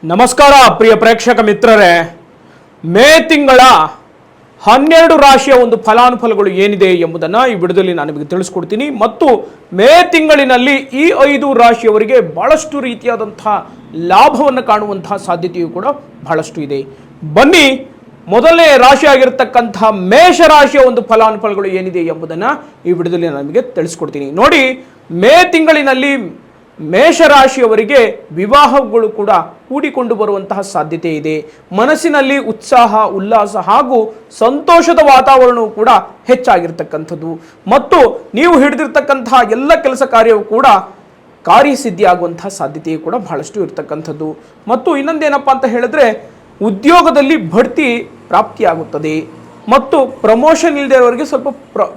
ನಮಸ್ಕಾರ ಪ್ರಿಯ ಪ್ರೇಕ್ಷಕ ಮಿತ್ರರೇ, ಮೇ ತಿಂಗಳ 12 ರಾಶಿಯ ಒಂದು ಫಲಾನುಫಲಗಳು ಏನಿದೆ ಎಂಬುದನ್ನು ಈ ವಿಡಿಯೋದಲ್ಲಿ ನಾನು ನಿಮಗೆ ತಿಳಿಸ್ಕೊಡ್ತೀನಿ. ಮತ್ತು ಮೇ ತಿಂಗಳಿನಲ್ಲಿ ಈ 5 ರಾಶಿಯವರಿಗೆ ಬಹಳಷ್ಟು ರೀತಿಯಾದಂತಹ ಲಾಭವನ್ನು ಕಾಣುವಂತಹ ಸಾಧ್ಯತೆಯೂ ಕೂಡ ಬಹಳಷ್ಟು ಇದೆ. ಬನ್ನಿ, ಮೊದಲನೇ ರಾಶಿ ಆಗಿರತಕ್ಕಂತಹ ಮೇಷರಾಶಿಯ ಒಂದು ಫಲಾನುಫಲಗಳು ಏನಿದೆ ಎಂಬುದನ್ನು ಈ ವಿಡಿಯೋದಲ್ಲಿ ನಾನು ನಿಮಗೆ ತಿಳಿಸ್ಕೊಡ್ತೀನಿ. ನೋಡಿ, ಮೇ ತಿಂಗಳಿನಲ್ಲಿ ಮೇಷರಾಶಿಯವರಿಗೆ ವಿವಾಹಗಳು ಕೂಡ ಕೂಡಿಕೊಂಡು ಬರುವಂತಹ ಸಾಧ್ಯತೆ ಇದೆ. ಮನಸ್ಸಿನಲ್ಲಿ ಉತ್ಸಾಹ, ಉಲ್ಲಾಸ ಹಾಗೂ ಸಂತೋಷದ ವಾತಾವರಣವು ಕೂಡ ಹೆಚ್ಚಾಗಿರ್ತಕ್ಕಂಥದ್ದು. ಮತ್ತು ನೀವು ಹಿಡಿದಿರ್ತಕ್ಕಂತಹ ಎಲ್ಲ ಕೆಲಸ ಕಾರ್ಯವೂ ಕೂಡ ಕಾರ್ಯಸಿದ್ಧಿಯಾಗುವಂತಹ ಸಾಧ್ಯತೆಯು ಕೂಡ ಬಹಳಷ್ಟು ಇರತಕ್ಕಂಥದ್ದು. ಮತ್ತು ಇನ್ನೊಂದೇನಪ್ಪ ಅಂತ ಹೇಳಿದ್ರೆ, ಉದ್ಯೋಗದಲ್ಲಿ ಬಡ್ತಿ ಪ್ರಾಪ್ತಿಯಾಗುತ್ತದೆ. ಮತ್ತು ಪ್ರಮೋಷನ್ ಇಲ್ಲದೆ ಇರೋರಿಗೆ ಸ್ವಲ್ಪ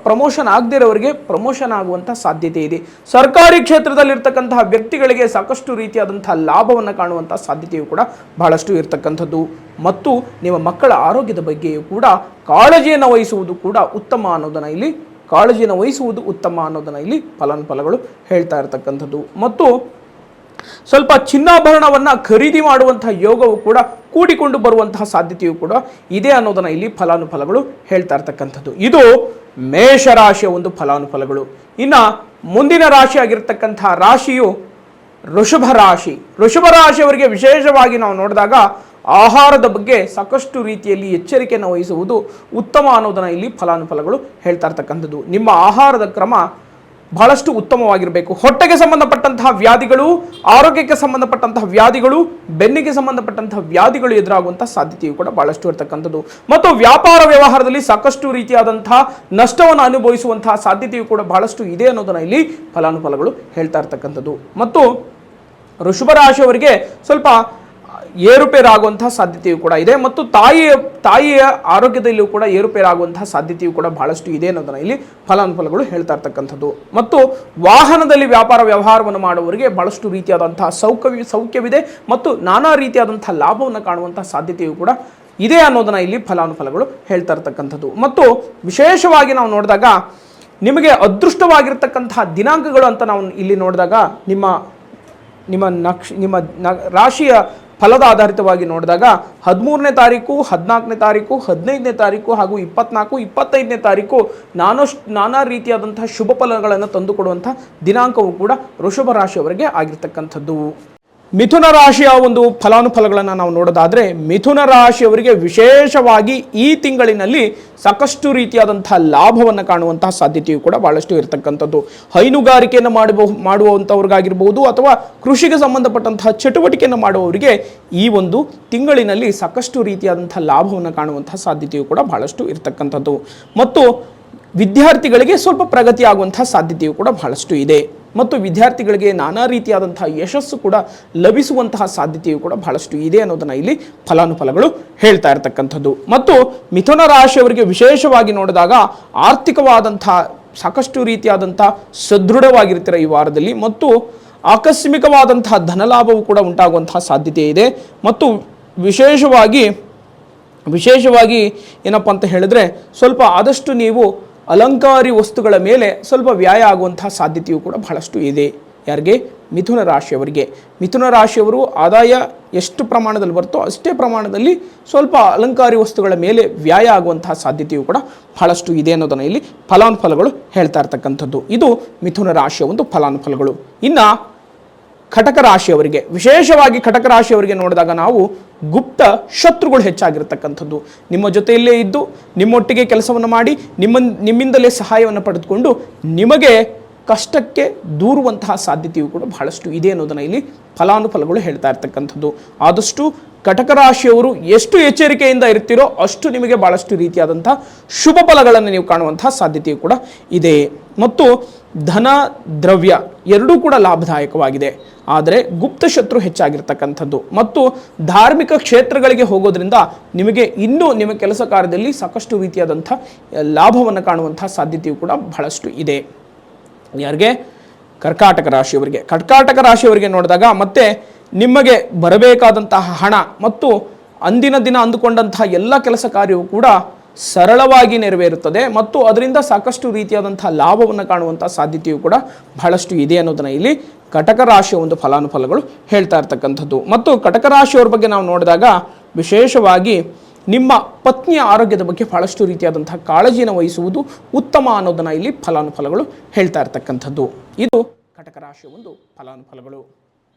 ಪ್ರಮೋಷನ್ ಆಗದೇ ಇರೋರಿಗೆ ಪ್ರಮೋಷನ್ ಆಗುವಂಥ ಸಾಧ್ಯತೆ ಇದೆ. ಸರ್ಕಾರಿ ಕ್ಷೇತ್ರದಲ್ಲಿರ್ತಕ್ಕಂತಹ ವ್ಯಕ್ತಿಗಳಿಗೆ ಸಾಕಷ್ಟು ರೀತಿಯಾದಂತಹ ಲಾಭವನ್ನು ಕಾಣುವಂಥ ಸಾಧ್ಯತೆಯು ಕೂಡ ಬಹಳಷ್ಟು ಇರತಕ್ಕಂಥದ್ದು. ಮತ್ತು ನಿಮ್ಮ ಮಕ್ಕಳ ಆರೋಗ್ಯದ ಬಗ್ಗೆಯೂ ಕೂಡ ಕಾಳಜಿಯನ್ನು ವಹಿಸುವುದು ಕೂಡ ಉತ್ತಮ ಅನ್ನೋದನ್ನು ಇಲ್ಲಿ ಫಲಾನುಫಲಗಳು ಹೇಳ್ತಾ ಇರತಕ್ಕಂಥದ್ದು. ಮತ್ತು ಸ್ವಲ್ಪ ಚಿನ್ನಾಭರಣವನ್ನು ಖರೀದಿ ಮಾಡುವಂತಹ ಯೋಗವು ಕೂಡ ಕೂಡಿಕೊಂಡು ಬರುವಂತಹ ಸಾಧ್ಯತೆಯು ಕೂಡ ಇದೆ ಅನ್ನೋದನ್ನು ಇಲ್ಲಿ ಫಲಾನುಫಲಗಳು ಹೇಳ್ತಾ ಇರ್ತಕ್ಕಂಥದ್ದು. ಇದು ಮೇಷರಾಶಿಯ ಒಂದು ಫಲಾನುಫಲಗಳು. ಇನ್ನು ಮುಂದಿನ ರಾಶಿ ಆಗಿರ್ತಕ್ಕಂತಹ ರಾಶಿಯು ವೃಷಭ ರಾಶಿ. ವೃಷಭ ರಾಶಿಯವರಿಗೆ ವಿಶೇಷವಾಗಿ ನಾವು ನೋಡಿದಾಗ ಆಹಾರದ ಬಗ್ಗೆ ಸಾಕಷ್ಟು ರೀತಿಯಲ್ಲಿ ಎಚ್ಚರಿಕೆಯನ್ನು ವಹಿಸುವುದು ಉತ್ತಮ ಅನ್ನೋದನ್ನು ಇಲ್ಲಿ ಫಲಾನುಫಲಗಳು ಹೇಳ್ತಾ ಇರ್ತಕ್ಕಂಥದ್ದು. ನಿಮ್ಮ ಆಹಾರದ ಕ್ರಮ ಬಹಳಷ್ಟು ಉತ್ತಮವಾಗಿರಬೇಕು. ಹೊಟ್ಟೆಗೆ ಸಂಬಂಧಪಟ್ಟಂತಹ ವ್ಯಾಧಿಗಳು, ಆರೋಗ್ಯಕ್ಕೆ ಸಂಬಂಧಪಟ್ಟಂತಹ ವ್ಯಾಧಿಗಳು, ಬೆನ್ನಿಗೆ ಸಂಬಂಧಪಟ್ಟಂತಹ ವ್ಯಾಧಿಗಳು ಎದುರಾಗುವಂತಹ ಸಾಧ್ಯತೆಯು ಕೂಡ ಬಹಳಷ್ಟು ಇರತಕ್ಕಂಥದ್ದು. ಮತ್ತು ವ್ಯಾಪಾರ ವ್ಯವಹಾರದಲ್ಲಿ ಸಾಕಷ್ಟು ರೀತಿಯಾದಂತಹ ನಷ್ಟವನ್ನು ಅನುಭವಿಸುವಂತಹ ಸಾಧ್ಯತೆಯು ಕೂಡ ಬಹಳಷ್ಟು ಇದೆ ಅನ್ನೋದನ್ನು ಇಲ್ಲಿ ಫಲಾನುಫಲಗಳು ಹೇಳ್ತಾ ಇರ್ತಕ್ಕಂಥದ್ದು. ಮತ್ತು ವೃಷಭ ರಾಶಿಯವರಿಗೆ ಸ್ವಲ್ಪ ಏರುಪೇರಾಗುವಂತಹ ಸಾಧ್ಯತೆಯು ಕೂಡ ಇದೆ. ಮತ್ತು ತಾಯಿಯ ಆರೋಗ್ಯದಲ್ಲಿಯೂ ಕೂಡ ಏರುಪೇರಾಗುವಂತಹ ಸಾಧ್ಯತೆಯು ಕೂಡ ಬಹಳಷ್ಟು ಇದೆ ಅನ್ನೋದನ್ನು ಇಲ್ಲಿ ಫಲಾನುಫಲಗಳು ಹೇಳ್ತಾ ಇರ್ತಕ್ಕಂಥದ್ದು. ಮತ್ತು ವಾಹನದಲ್ಲಿ ವ್ಯಾಪಾರ ವ್ಯವಹಾರವನ್ನು ಮಾಡುವವರಿಗೆ ಬಹಳಷ್ಟು ರೀತಿಯಾದಂತಹ ಸೌಖ್ಯವಿದೆ. ಮತ್ತು ನಾನಾ ರೀತಿಯಾದಂತಹ ಲಾಭವನ್ನು ಕಾಣುವಂತಹ ಸಾಧ್ಯತೆಯು ಕೂಡ ಇದೆ ಅನ್ನೋದನ್ನು ಇಲ್ಲಿ ಫಲಾನುಫಲಗಳು ಹೇಳ್ತಾ ಇರ್ತಕ್ಕಂಥದ್ದು. ಮತ್ತು ವಿಶೇಷವಾಗಿ ನಾವು ನೋಡಿದಾಗ ನಿಮಗೆ ಅದೃಷ್ಟವಾಗಿರ್ತಕ್ಕಂತಹ ದಿನಾಂಕಗಳು ಅಂತ ನಾವು ಇಲ್ಲಿ ನೋಡಿದಾಗ ನಿಮ್ಮ ರಾಶಿಯ ಫಲದ ಆಧಾರಿತವಾಗಿ ನೋಡಿದಾಗ 13ನೇ ತಾರೀಕು, 14ನೇ ತಾರೀಕು, 15ನೇ ತಾರೀಕು ಹಾಗೂ 24, 25ನೇ ತಾರೀಕು ನಾನಾ ರೀತಿಯಾದಂತಹ ಶುಭ ಫಲಗಳನ್ನು ತಂದುಕೊಡುವಂತಹ ದಿನಾಂಕವು ಕೂಡ ವೃಷಭ ರಾಶಿಯವರಿಗೆ ಆಗಿರ್ತಕ್ಕಂಥದ್ದು. ಮಿಥುನ ರಾಶಿಯ ಒಂದು ಫಲಾನುಫಲಗಳನ್ನು ನಾವು ನೋಡೋದಾದರೆ, ಮಿಥುನ ರಾಶಿಯವರಿಗೆ ವಿಶೇಷವಾಗಿ ಈ ತಿಂಗಳಿನಲ್ಲಿ ಸಾಕಷ್ಟು ರೀತಿಯಾದಂತಹ ಲಾಭವನ್ನು ಕಾಣುವಂತಹ ಸಾಧ್ಯತೆಯು ಕೂಡ ಬಹಳಷ್ಟು ಇರತಕ್ಕಂಥದ್ದು. ಹೈನುಗಾರಿಕೆಯನ್ನು ಮಾಡುವಂಥವ್ರಿಗಾಗಿರ್ಬೋದು ಅಥವಾ ಕೃಷಿಗೆ ಸಂಬಂಧಪಟ್ಟಂತಹ ಚಟುವಟಿಕೆಯನ್ನು ಮಾಡುವವರಿಗೆ ಈ ಒಂದು ತಿಂಗಳಿನಲ್ಲಿ ಸಾಕಷ್ಟು ರೀತಿಯಾದಂತಹ ಲಾಭವನ್ನು ಕಾಣುವಂತಹ ಸಾಧ್ಯತೆಯು ಕೂಡ ಬಹಳಷ್ಟು ಇರತಕ್ಕಂಥದ್ದು. ಮತ್ತು ವಿದ್ಯಾರ್ಥಿಗಳಿಗೆ ಸ್ವಲ್ಪ ಪ್ರಗತಿ ಆಗುವಂತಹ ಸಾಧ್ಯತೆಯು ಕೂಡ ಬಹಳಷ್ಟು ಇದೆ. ಮತ್ತು ವಿದ್ಯಾರ್ಥಿಗಳಿಗೆ ನಾನಾ ರೀತಿಯಾದಂತಹ ಯಶಸ್ಸು ಕೂಡ ಲಭಿಸುವಂತಹ ಸಾಧ್ಯತೆಯು ಕೂಡ ಬಹಳಷ್ಟು ಇದೆ ಅನ್ನೋದನ್ನು ಇಲ್ಲಿ ಫಲಾನುಫಲಗಳು ಹೇಳ್ತಾ ಇರತಕ್ಕಂಥದ್ದು. ಮತ್ತು ಮಿಥುನ ರಾಶಿಯವರಿಗೆ ವಿಶೇಷವಾಗಿ ನೋಡಿದಾಗ ಆರ್ಥಿಕವಾದಂತಹ ಸಾಕಷ್ಟು ರೀತಿಯಾದಂತಹ ಸದೃಢವಾಗಿರ್ತೀರ ಈ ವಾರದಲ್ಲಿ. ಮತ್ತು ಆಕಸ್ಮಿಕವಾದಂತಹ ಧನಲಾಭವು ಕೂಡ ಉಂಟಾಗುವಂತಹ ಸಾಧ್ಯತೆ ಇದೆ. ಮತ್ತು ವಿಶೇಷವಾಗಿ ಏನಪ್ಪ ಅಂತ ಹೇಳಿದ್ರೆ, ಸ್ವಲ್ಪ ಆದಷ್ಟು ನೀವು ಅಲಂಕಾರಿ ವಸ್ತುಗಳ ಮೇಲೆ ಸ್ವಲ್ಪ ವ್ಯಯ ಆಗುವಂತಹ ಸಾಧ್ಯತೆಯು ಕೂಡ ಬಹಳಷ್ಟು ಇದೆ. ಯಾರಿಗೆ? ಮಿಥುನ ರಾಶಿಯವರಿಗೆ. ಮಿಥುನ ರಾಶಿಯವರು ಆದಾಯ ಎಷ್ಟು ಪ್ರಮಾಣದಲ್ಲಿ ಬರುತ್ತೋ ಅಷ್ಟೇ ಪ್ರಮಾಣದಲ್ಲಿ ಸ್ವಲ್ಪ ಅಲಂಕಾರಿ ವಸ್ತುಗಳ ಮೇಲೆ ವ್ಯಯ ಆಗುವಂತಹ ಸಾಧ್ಯತೆಯು ಕೂಡ ಬಹಳಷ್ಟು ಇದೆ ಅನ್ನೋದನ್ನು ಇಲ್ಲಿ ಫಲಾನುಫಲಗಳು ಹೇಳ್ತಾ ಇರ್ತಕ್ಕಂಥದ್ದು. ಇದು ಮಿಥುನ ರಾಶಿಯ ಒಂದು ಫಲಾನುಫಲಗಳು. ಇನ್ನು ಕಟಕ ರಾಶಿಯವರಿಗೆ, ವಿಶೇಷವಾಗಿ ಕಟಕ ರಾಶಿಯವರಿಗೆ ನೋಡಿದಾಗ ನಾವು ಗುಪ್ತ ಶತ್ರುಗಳು ಹೆಚ್ಚಾಗಿರ್ತಕ್ಕಂಥದ್ದು. ನಿಮ್ಮ ಜೊತೆಯಲ್ಲೇ ಇದ್ದು ನಿಮ್ಮೊಟ್ಟಿಗೆ ಕೆಲಸವನ್ನು ಮಾಡಿ ನಿಮ್ಮಿಂದಲೇ ಸಹಾಯವನ್ನು ಪಡೆದುಕೊಂಡು ನಿಮಗೆ ಕಷ್ಟಕ್ಕೆ ದೂರುವಂತಹ ಸಾಧ್ಯತೆಯು ಕೂಡ ಬಹಳಷ್ಟು ಇದೆ ಅನ್ನೋದನ್ನು ಇಲ್ಲಿ ಫಲಾನುಫಲಗಳು ಹೇಳ್ತಾ ಇರ್ತಕ್ಕಂಥದ್ದು. ಆದಷ್ಟು ಕಟಕ ರಾಶಿಯವರು ಎಷ್ಟು ಎಚ್ಚರಿಕೆಯಿಂದ ಇರ್ತೀರೋ ಅಷ್ಟು ನಿಮಗೆ ಬಹಳಷ್ಟು ರೀತಿಯಾದಂತಹ ಶುಭ ಫಲಗಳನ್ನು ನೀವು ಕಾಣುವಂತಹ ಸಾಧ್ಯತೆಯು ಕೂಡ ಇದೆ. ಮತ್ತು ಧನ, ದ್ರವ್ಯ ಎರಡೂ ಕೂಡ ಲಾಭದಾಯಕವಾಗಿದೆ. ಆದರೆ ಗುಪ್ತ ಶತ್ರು ಹೆಚ್ಚಾಗಿರ್ತಕ್ಕಂಥದ್ದು. ಮತ್ತು ಧಾರ್ಮಿಕ ಕ್ಷೇತ್ರಗಳಿಗೆ ಹೋಗೋದ್ರಿಂದ ನಿಮಗೆ ಇನ್ನೂ ನಿಮ್ಮ ಕೆಲಸ ಕಾರ್ಯದಲ್ಲಿ ಸಾಕಷ್ಟು ರೀತಿಯಾದಂಥ ಲಾಭವನ್ನು ಕಾಣುವಂತಹ ಸಾಧ್ಯತೆಯು ಕೂಡ ಬಹಳಷ್ಟು ಇದೆ. ಯಾರಿಗೆ? ಕರ್ಕಾಟಕ ರಾಶಿಯವರಿಗೆ. ಕರ್ಕಾಟಕ ರಾಶಿಯವರಿಗೆ ನೋಡಿದಾಗ ಮತ್ತೆ ನಿಮಗೆ ಬರಬೇಕಾದಂತಹ ಹಣ ಮತ್ತು ಅಂದಿನ ದಿನ ಅಂದುಕೊಂಡಂತಹ ಎಲ್ಲ ಕೆಲಸ ಕಾರ್ಯವೂ ಕೂಡ ಸರಳವಾಗಿ ನೆರವೇರುತ್ತದೆ ಮತ್ತು ಅದರಿಂದ ಸಾಕಷ್ಟು ರೀತಿಯಾದಂಥ ಲಾಭವನ್ನು ಕಾಣುವಂಥ ಸಾಧ್ಯತೆಯು ಕೂಡ ಬಹಳಷ್ಟು ಇದೆ ಅನ್ನೋದನ್ನು ಇಲ್ಲಿ ಕಟಕ ರಾಶಿಯ ಒಂದು ಫಲಾನುಫಲಗಳು ಹೇಳ್ತಾ ಇರ್ತಕ್ಕಂಥದ್ದು. ಮತ್ತು ಕಟಕ ರಾಶಿಯವರ ಬಗ್ಗೆ ನಾವು ನೋಡಿದಾಗ ವಿಶೇಷವಾಗಿ ನಿಮ್ಮ ಪತ್ನಿಯ ಆರೋಗ್ಯದ ಬಗ್ಗೆ ಬಹಳಷ್ಟು ರೀತಿಯಾದಂತಹ ಕಾಳಜಿಯನ್ನು ವಹಿಸುವುದು ಉತ್ತಮ ಅನ್ನೋದನ್ನು ಇಲ್ಲಿ ಫಲಾನುಫಲಗಳು ಹೇಳ್ತಾ ಇರ್ತಕ್ಕಂಥದ್ದು. ಇದು ಕಟಕ ರಾಶಿಯ ಒಂದು ಫಲಾನುಫಲಗಳು.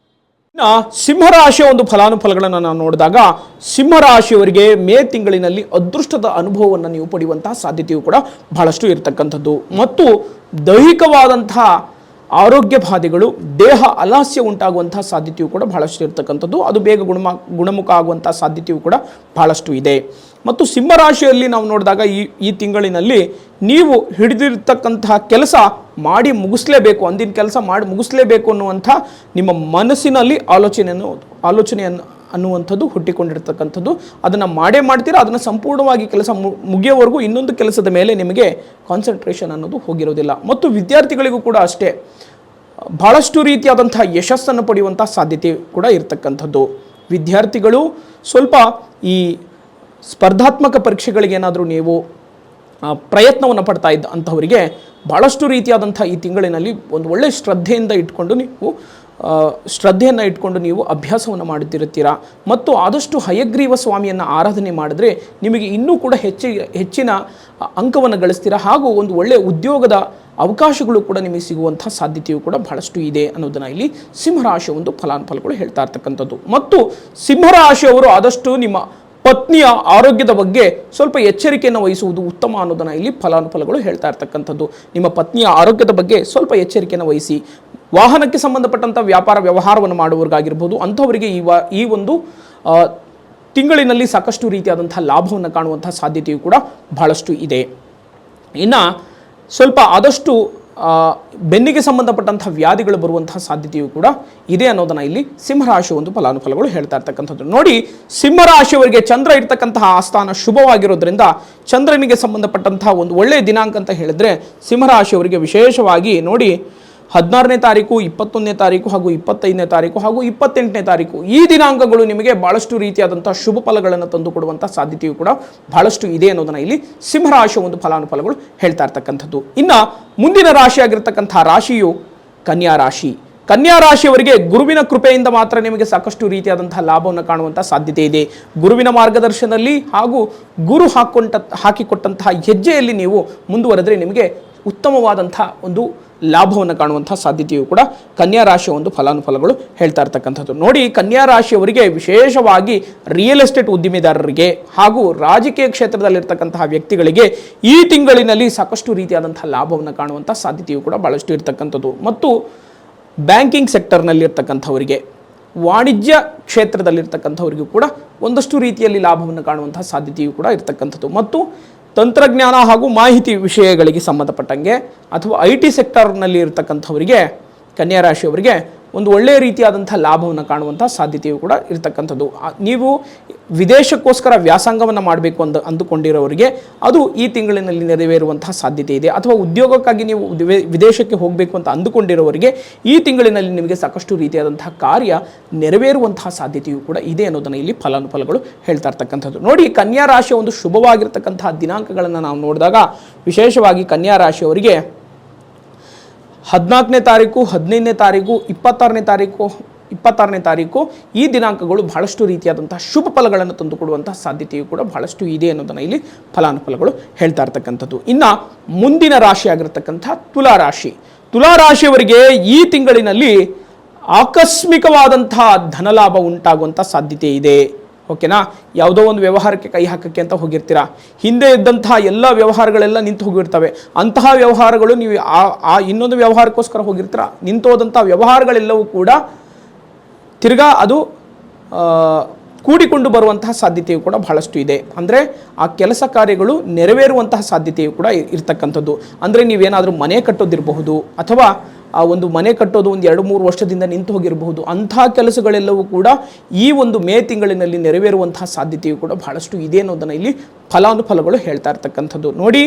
ಇನ್ನು ಸಿಂಹರಾಶಿಯ ಒಂದು ಫಲಾನುಫಲಗಳನ್ನು ನಾವು ನೋಡಿದಾಗ ಸಿಂಹರಾಶಿಯವರಿಗೆ ಮೇ ತಿಂಗಳಿನಲ್ಲಿ ಅದೃಷ್ಟದ ಅನುಭವವನ್ನು ನೀವು ಪಡೆಯುವಂತಹ ಸಾಧ್ಯತೆಯು ಕೂಡ ಬಹಳಷ್ಟು ಇರತಕ್ಕಂಥದ್ದು. ಮತ್ತು ದೈಹಿಕವಾದಂತಹ ಆರೋಗ್ಯ ಬಾಧೆಗಳು, ದೇಹ ಅಲಾಸ್ಯ ಉಂಟಾಗುವಂತಹ ಸಾಧ್ಯತೆಯು ಕೂಡ ಬಹಳಷ್ಟು ಇರತಕ್ಕಂಥದ್ದು. ಅದು ಬೇಗ ಗುಣಮುಖ ಆಗುವಂತಹ ಸಾಧ್ಯತೆಯು ಕೂಡ ಬಹಳಷ್ಟು ಇದೆ. ಮತ್ತು ಸಿಂಹರಾಶಿಯಲ್ಲಿ ನಾವು ನೋಡಿದಾಗ ಈ ತಿಂಗಳಿನಲ್ಲಿ ನೀವು ಹಿಡಿದಿರ್ತಕ್ಕಂತಹ ಕೆಲಸ ಮಾಡಿ ಮುಗಿಸ್ಲೇಬೇಕು, ಅಂದಿನ ಕೆಲಸ ಮಾಡಿ ಮುಗಿಸ್ಲೇಬೇಕು ಅನ್ನುವಂಥ ನಿಮ್ಮ ಮನಸ್ಸಿನಲ್ಲಿ ಆಲೋಚನೆ ಅನ್ನುವಂಥದ್ದು ಹುಟ್ಟಿಕೊಂಡಿರ್ತಕ್ಕಂಥದ್ದು. ಅದನ್ನು ಮಾಡೇ ಮಾಡ್ತೀರಾ, ಅದನ್ನು ಸಂಪೂರ್ಣವಾಗಿ ಕೆಲಸ ಮುಗಿಯೋವರೆಗೂ ಇನ್ನೊಂದು ಕೆಲಸದ ಮೇಲೆ ನಿಮಗೆ ಕಾನ್ಸಂಟ್ರೇಷನ್ ಅನ್ನೋದು ಹೋಗಿರೋದಿಲ್ಲ. ಮತ್ತು ವಿದ್ಯಾರ್ಥಿಗಳಿಗೂ ಕೂಡ ಅಷ್ಟೇ ಬಹಳಷ್ಟು ರೀತಿಯಾದಂಥ ಯಶಸ್ಸನ್ನು ಪಡೆಯುವಂಥ ಸಾಧ್ಯತೆ ಕೂಡ ಇರತಕ್ಕಂಥದ್ದು. ವಿದ್ಯಾರ್ಥಿಗಳು ಸ್ವಲ್ಪ ಈ ಸ್ಪರ್ಧಾತ್ಮಕ ಪರೀಕ್ಷೆಗಳಿಗೆ ಏನಾದರೂ ನೀವು ಪ್ರಯತ್ನವನ್ನು ಪಡ್ತಾ ಅಂಥವರಿಗೆ ಭಾಳಷ್ಟು ರೀತಿಯಾದಂಥ ಈ ತಿಂಗಳಿನಲ್ಲಿ ಒಂದು ಒಳ್ಳೆಯ ಶ್ರದ್ಧೆಯನ್ನು ಇಟ್ಕೊಂಡು ನೀವು ಅಭ್ಯಾಸವನ್ನು ಮಾಡುತ್ತಿರುತ್ತೀರಾ. ಮತ್ತು ಆದಷ್ಟು ಹಯಗ್ರೀವ ಸ್ವಾಮಿಯನ್ನು ಆರಾಧನೆ ಮಾಡಿದ್ರೆ ನಿಮಗೆ ಇನ್ನೂ ಕೂಡ ಹೆಚ್ಚಿನ ಅಂಕವನ್ನು ಗಳಿಸ್ತೀರಾ. ಹಾಗೂ ಒಂದು ಒಳ್ಳೆಯ ಉದ್ಯೋಗದ ಅವಕಾಶಗಳು ಕೂಡ ನಿಮಗೆ ಸಿಗುವಂಥ ಸಾಧ್ಯತೆಯು ಕೂಡ ಬಹಳಷ್ಟು ಇದೆ ಅನ್ನೋದನ್ನು ಇಲ್ಲಿ ಸಿಂಹರಾಶಿಯ ಒಂದು ಫಲಾನುಫಲಗಳು ಹೇಳ್ತಾ ಇರ್ತಕ್ಕಂಥದ್ದು. ಮತ್ತು ಸಿಂಹರಾಶಿಯವರು ಆದಷ್ಟು ನಿಮ್ಮ ಪತ್ನಿಯ ಆರೋಗ್ಯದ ಬಗ್ಗೆ ಸ್ವಲ್ಪ ಎಚ್ಚರಿಕೆಯನ್ನು ವಹಿಸುವುದು ಉತ್ತಮ ಅನ್ನೋದನ್ನು ಇಲ್ಲಿ ಫಲಾನುಫಲಗಳು ಹೇಳ್ತಾ ಇರ್ತಕ್ಕಂಥದ್ದು. ನಿಮ್ಮ ಪತ್ನಿಯ ಆರೋಗ್ಯದ ಬಗ್ಗೆ ಸ್ವಲ್ಪ ಎಚ್ಚರಿಕೆಯನ್ನು ವಹಿಸಿ. ವಾಹನಕ್ಕೆ ಸಂಬಂಧಪಟ್ಟಂಥ ವ್ಯಾಪಾರ ವ್ಯವಹಾರವನ್ನು ಮಾಡುವವರಿಗಾಗಿರ್ಬೋದು, ಅಂಥವರಿಗೆ ಈ ಒಂದು ತಿಂಗಳಿನಲ್ಲಿ ಸಾಕಷ್ಟು ರೀತಿಯಾದಂಥ ಲಾಭವನ್ನು ಕಾಣುವಂಥ ಸಾಧ್ಯತೆಯು ಕೂಡ ಬಹಳಷ್ಟು ಇದೆ. ಇನ್ನು ಸ್ವಲ್ಪ ಆದಷ್ಟು ಬೆನ್ನಿಗೆ ಸಂಬಂಧಪಟ್ಟಂಥ ವ್ಯಾಧಿಗಳು ಬರುವಂತಹ ಸಾಧ್ಯತೆಯು ಕೂಡ ಇದೆ ಅನ್ನೋದನ್ನು ಇಲ್ಲಿ ಸಿಂಹರಾಶಿಯ ಒಂದು ಫಲಾನುಫಲಗಳು ಹೇಳ್ತಾ ಇರ್ತಕ್ಕಂಥದ್ದು. ನೋಡಿ, ಸಿಂಹರಾಶಿಯವರಿಗೆ ಚಂದ್ರ ಇರ್ತಕ್ಕಂತಹ ಆಸ್ಥಾನ ಶುಭವಾಗಿರೋದ್ರಿಂದ ಚಂದ್ರನಿಗೆ ಸಂಬಂಧಪಟ್ಟಂತಹ ಒಂದು ಒಳ್ಳೆಯ ದಿನಾಂಕ ಅಂತ ಹೇಳಿದ್ರೆ ಸಿಂಹರಾಶಿಯವರಿಗೆ ವಿಶೇಷವಾಗಿ ನೋಡಿ 16ನೇ ತಾರೀಕು, 21ನೇ ತಾರೀಕು ಹಾಗೂ 25ನೇ ತಾರೀಕು ಹಾಗೂ 28ನೇ ತಾರೀಕು ಈ ದಿನಾಂಕಗಳು ನಿಮಗೆ ಬಹಳಷ್ಟು ರೀತಿಯಾದಂಥ ಶುಭ ಫಲಗಳನ್ನು ತಂದುಕೊಡುವಂಥ ಸಾಧ್ಯತೆಯು ಕೂಡ ಬಹಳಷ್ಟು ಇದೆ ಅನ್ನೋದನ್ನು ಇಲ್ಲಿ ಸಿಂಹರಾಶಿಯ ಒಂದು ಫಲಾನುಫಲಗಳು ಹೇಳ್ತಾ ಇರ್ತಕ್ಕಂಥದ್ದು. ಇನ್ನು ಮುಂದಿನ ರಾಶಿಯಾಗಿರ್ತಕ್ಕಂಥ ರಾಶಿಯು ಕನ್ಯಾ ರಾಶಿ. ಕನ್ಯಾ ರಾಶಿಯವರಿಗೆ ಗುರುವಿನ ಕೃಪೆಯಿಂದ ಮಾತ್ರ ನಿಮಗೆ ಸಾಕಷ್ಟು ರೀತಿಯಾದಂತಹ ಲಾಭವನ್ನು ಕಾಣುವಂಥ ಸಾಧ್ಯತೆ ಇದೆ. ಗುರುವಿನ ಮಾರ್ಗದರ್ಶನದಲ್ಲಿ ಹಾಗೂ ಗುರು ಹಾಕಿಕೊಟ್ಟಂತಹ ಹೆಜ್ಜೆಯಲ್ಲಿ ನೀವು ಮುಂದುವರೆದರೆ ನಿಮಗೆ ಉತ್ತಮವಾದಂಥ ಒಂದು ಲಾಭವನ್ನು ಕಾಣುವಂಥ ಸಾಧ್ಯತೆಯು ಕೂಡ ಕನ್ಯಾ ರಾಶಿಯ ಒಂದು ಫಲಾನುಫಲಗಳು ಹೇಳ್ತಾ ಇರ್ತಕ್ಕಂಥದ್ದು. ನೋಡಿ, ಕನ್ಯಾ ರಾಶಿಯವರಿಗೆ ವಿಶೇಷವಾಗಿ ರಿಯಲ್ ಎಸ್ಟೇಟ್ ಉದ್ದಿಮೆದಾರರಿಗೆ ಹಾಗೂ ರಾಜಕೀಯ ಕ್ಷೇತ್ರದಲ್ಲಿರ್ತಕ್ಕಂತಹ ವ್ಯಕ್ತಿಗಳಿಗೆ ಈ ತಿಂಗಳಿನಲ್ಲಿ ಸಾಕಷ್ಟು ರೀತಿಯಾದಂಥ ಲಾಭವನ್ನು ಕಾಣುವಂಥ ಸಾಧ್ಯತೆಯು ಕೂಡ ಬಹಳಷ್ಟು ಇರತಕ್ಕಂಥದ್ದು. ಮತ್ತು ಬ್ಯಾಂಕಿಂಗ್ ಸೆಕ್ಟರ್ನಲ್ಲಿರ್ತಕ್ಕಂಥವರಿಗೆ, ವಾಣಿಜ್ಯ ಕ್ಷೇತ್ರದಲ್ಲಿರ್ತಕ್ಕಂಥವರಿಗೂ ಕೂಡ ಒಂದಷ್ಟು ರೀತಿಯಲ್ಲಿ ಲಾಭವನ್ನು ಕಾಣುವಂಥ ಸಾಧ್ಯತೆಯು ಕೂಡ ಇರತಕ್ಕಂಥದ್ದು. ಮತ್ತು ತಂತ್ರಜ್ಞಾನ ಹಾಗೂ ಮಾಹಿತಿ ವಿಷಯಗಳಿಗೆ ಸಂಬಂಧಪಟ್ಟಂಗೆ ಅಥವಾ IT ಸೆಕ್ಟರ್ನಲ್ಲಿ ಇರತಕ್ಕಂಥವರಿಗೆ ಕನ್ಯಾ ರಾಶಿಯವರಿಗೆ ಒಂದು ಒಳ್ಳೆಯ ರೀತಿಯಾದಂಥ ಲಾಭವನ್ನು ಕಾಣುವಂಥ ಸಾಧ್ಯತೆಯು ಕೂಡ ಇರತಕ್ಕಂಥದ್ದು. ನೀವು ವಿದೇಶಕ್ಕೋಸ್ಕರ ವ್ಯಾಸಂಗವನ್ನು ಮಾಡಬೇಕು ಅಂದುಕೊಂಡಿರೋರಿಗೆ ಅದು ಈ ತಿಂಗಳಿನಲ್ಲಿ ನೆರವೇರುವಂತಹ ಸಾಧ್ಯತೆ ಇದೆ. ಅಥವಾ ಉದ್ಯೋಗಕ್ಕಾಗಿ ನೀವು ವಿದೇಶಕ್ಕೆ ಹೋಗಬೇಕು ಅಂತ ಅಂದುಕೊಂಡಿರೋರಿಗೆ ಈ ತಿಂಗಳಿನಲ್ಲಿ ನಿಮಗೆ ಸಾಕಷ್ಟು ರೀತಿಯಾದಂತಹ ಕಾರ್ಯ ನೆರವೇರುವಂತಹ ಸಾಧ್ಯತೆಯು ಕೂಡ ಇದೆ ಅನ್ನೋದನ್ನು ಇಲ್ಲಿ ಫಲಾನುಫಲಗಳು ಹೇಳ್ತಾ ಇರ್ತಕ್ಕಂಥದ್ದು. ನೋಡಿ, ಕನ್ಯಾ ರಾಶಿಯ ಒಂದು ಶುಭವಾಗಿರ್ತಕ್ಕಂತಹ ದಿನಾಂಕಗಳನ್ನು ನಾವು ನೋಡಿದಾಗ ವಿಶೇಷವಾಗಿ ಕನ್ಯಾ ರಾಶಿಯವರಿಗೆ 14ನೇ ತಾರೀಕು, 15ನೇ ತಾರೀಕು, 26ನೇ ತಾರೀಕು ಈ ದಿನಾಂಕಗಳು ಬಹಳಷ್ಟು ರೀತಿಯಾದಂತಹ ಶುಭ ಫಲಗಳನ್ನು ತಂದುಕೊಡುವಂತಹ ಸಾಧ್ಯತೆಯು ಕೂಡ ಬಹಳಷ್ಟು ಇದೆ ಅನ್ನೋದನ್ನು ಇಲ್ಲಿ ಫಲಾನುಫಲಗಳು ಹೇಳ್ತಾ ಇರ್ತಕ್ಕಂಥದ್ದು. ಇನ್ನು ಮುಂದಿನ ರಾಶಿಯಾಗಿರ್ತಕ್ಕಂಥ ತುಲಾರಾಶಿ. ತುಲಾರಾಶಿಯವರಿಗೆ ಈ ತಿಂಗಳಿನಲ್ಲಿ ಆಕಸ್ಮಿಕವಾದಂತಹ ಧನಲಾಭ ಉಂಟಾಗುವಂಥ ಸಾಧ್ಯತೆ ಇದೆ. ಓಕೆನಾ? ಯಾವುದೋ ಒಂದು ವ್ಯವಹಾರಕ್ಕೆ ಕೈ ಹಾಕಕ್ಕೆ ಅಂತ ಹೋಗಿರ್ತೀರಾ, ಹಿಂದೆ ಇದ್ದಂತಹ ಎಲ್ಲ ವ್ಯವಹಾರಗಳೆಲ್ಲ ನಿಂತು ಹೋಗಿರ್ತವೆ. ಅಂತಹ ವ್ಯವಹಾರಗಳು ನೀವು ಇನ್ನೊಂದು ವ್ಯವಹಾರಕ್ಕೋಸ್ಕರ ಹೋಗಿರ್ತೀರಾ, ನಿಂತೋದಂಥ ವ್ಯವಹಾರಗಳೆಲ್ಲವೂ ಕೂಡ ತಿರ್ಗಾ ಅದು ಕೂಡಿಕೊಂಡು ಬರುವಂತಹ ಸಾಧ್ಯತೆಯು ಕೂಡ ಬಹಳಷ್ಟು ಇದೆ. ಅಂದರೆ ಆ ಕೆಲಸ ಕಾರ್ಯಗಳು ನೆರವೇರುವಂತಹ ಸಾಧ್ಯತೆಯು ಕೂಡ ಇರ್ತಕ್ಕಂಥದ್ದು. ಅಂದರೆ ನೀವೇನಾದರೂ ಮನೆ ಕಟ್ಟೋದಿರಬಹುದು ಅಥವಾ ಆ ಒಂದು ಮನೆ ಕಟ್ಟೋದು ಒಂದು 2-3 ವರ್ಷದಿಂದ ನಿಂತು ಹೋಗಿರಬಹುದು. ಅಂತಹ ಕೆಲಸಗಳೆಲ್ಲವೂ ಕೂಡ ಈ ಒಂದು ಮೇ ತಿಂಗಳಿನಲ್ಲಿ ನೆರವೇರುವಂತಹ ಸಾಧ್ಯತೆಯು ಕೂಡ ಬಹಳಷ್ಟು ಇದೆ ಅನ್ನೋದನ್ನು ಇಲ್ಲಿ ಫಲಾನುಫಲಗಳು ಹೇಳ್ತಾ ಇರ್ತಕ್ಕಂಥದ್ದು. ನೋಡಿ,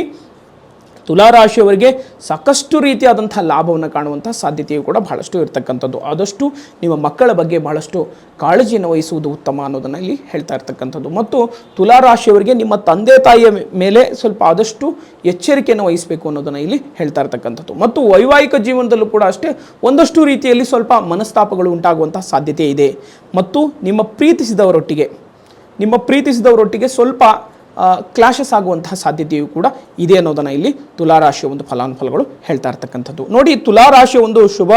ತುಲಾರಾಶಿಯವರಿಗೆ ಸಾಕಷ್ಟು ರೀತಿಯಾದಂಥ ಲಾಭವನ್ನು ಕಾಣುವಂಥ ಸಾಧ್ಯತೆಯು ಕೂಡ ಬಹಳಷ್ಟು ಇರತಕ್ಕಂಥದ್ದು. ಆದಷ್ಟು ನಿಮ್ಮ ಮಕ್ಕಳ ಬಗ್ಗೆ ಬಹಳಷ್ಟು ಕಾಳಜಿಯನ್ನು ವಹಿಸುವುದು ಉತ್ತಮ ಅನ್ನೋದನ್ನು ಇಲ್ಲಿ ಹೇಳ್ತಾ ಇರ್ತಕ್ಕಂಥದ್ದು. ಮತ್ತು ತುಲಾರಾಶಿಯವರಿಗೆ ನಿಮ್ಮ ತಂದೆ ತಾಯಿಯ ಮೇಲೆ ಸ್ವಲ್ಪ ಆದಷ್ಟು ಎಚ್ಚರಿಕೆಯನ್ನು ವಹಿಸಬೇಕು ಅನ್ನೋದನ್ನು ಇಲ್ಲಿ ಹೇಳ್ತಾ ಇರ್ತಕ್ಕಂಥದ್ದು. ಮತ್ತು ವೈವಾಹಿಕ ಜೀವನದಲ್ಲೂ ಕೂಡ ಅಷ್ಟೇ ಒಂದಷ್ಟು ರೀತಿಯಲ್ಲಿ ಸ್ವಲ್ಪ ಮನಸ್ತಾಪಗಳು ಉಂಟಾಗುವಂಥ ಸಾಧ್ಯತೆ ಇದೆ. ಮತ್ತು ನಿಮ್ಮ ಪ್ರೀತಿಸಿದವರೊಟ್ಟಿಗೆ ಸ್ವಲ್ಪ ಕ್ಲಾಶಸ್ ಆಗುವಂತಹ ಸಾಧ್ಯತೆಯು ಕೂಡ ಇದೆ ಅನ್ನೋದನ್ನು ಇಲ್ಲಿ ತುಲಾರಾಶಿಯ ಒಂದು ಫಲಾನುಫಲಗಳು ಹೇಳ್ತಾ ಇರ್ತಕ್ಕಂಥದ್ದು. ನೋಡಿ, ತುಲಾರಾಶಿಯ ಒಂದು ಶುಭ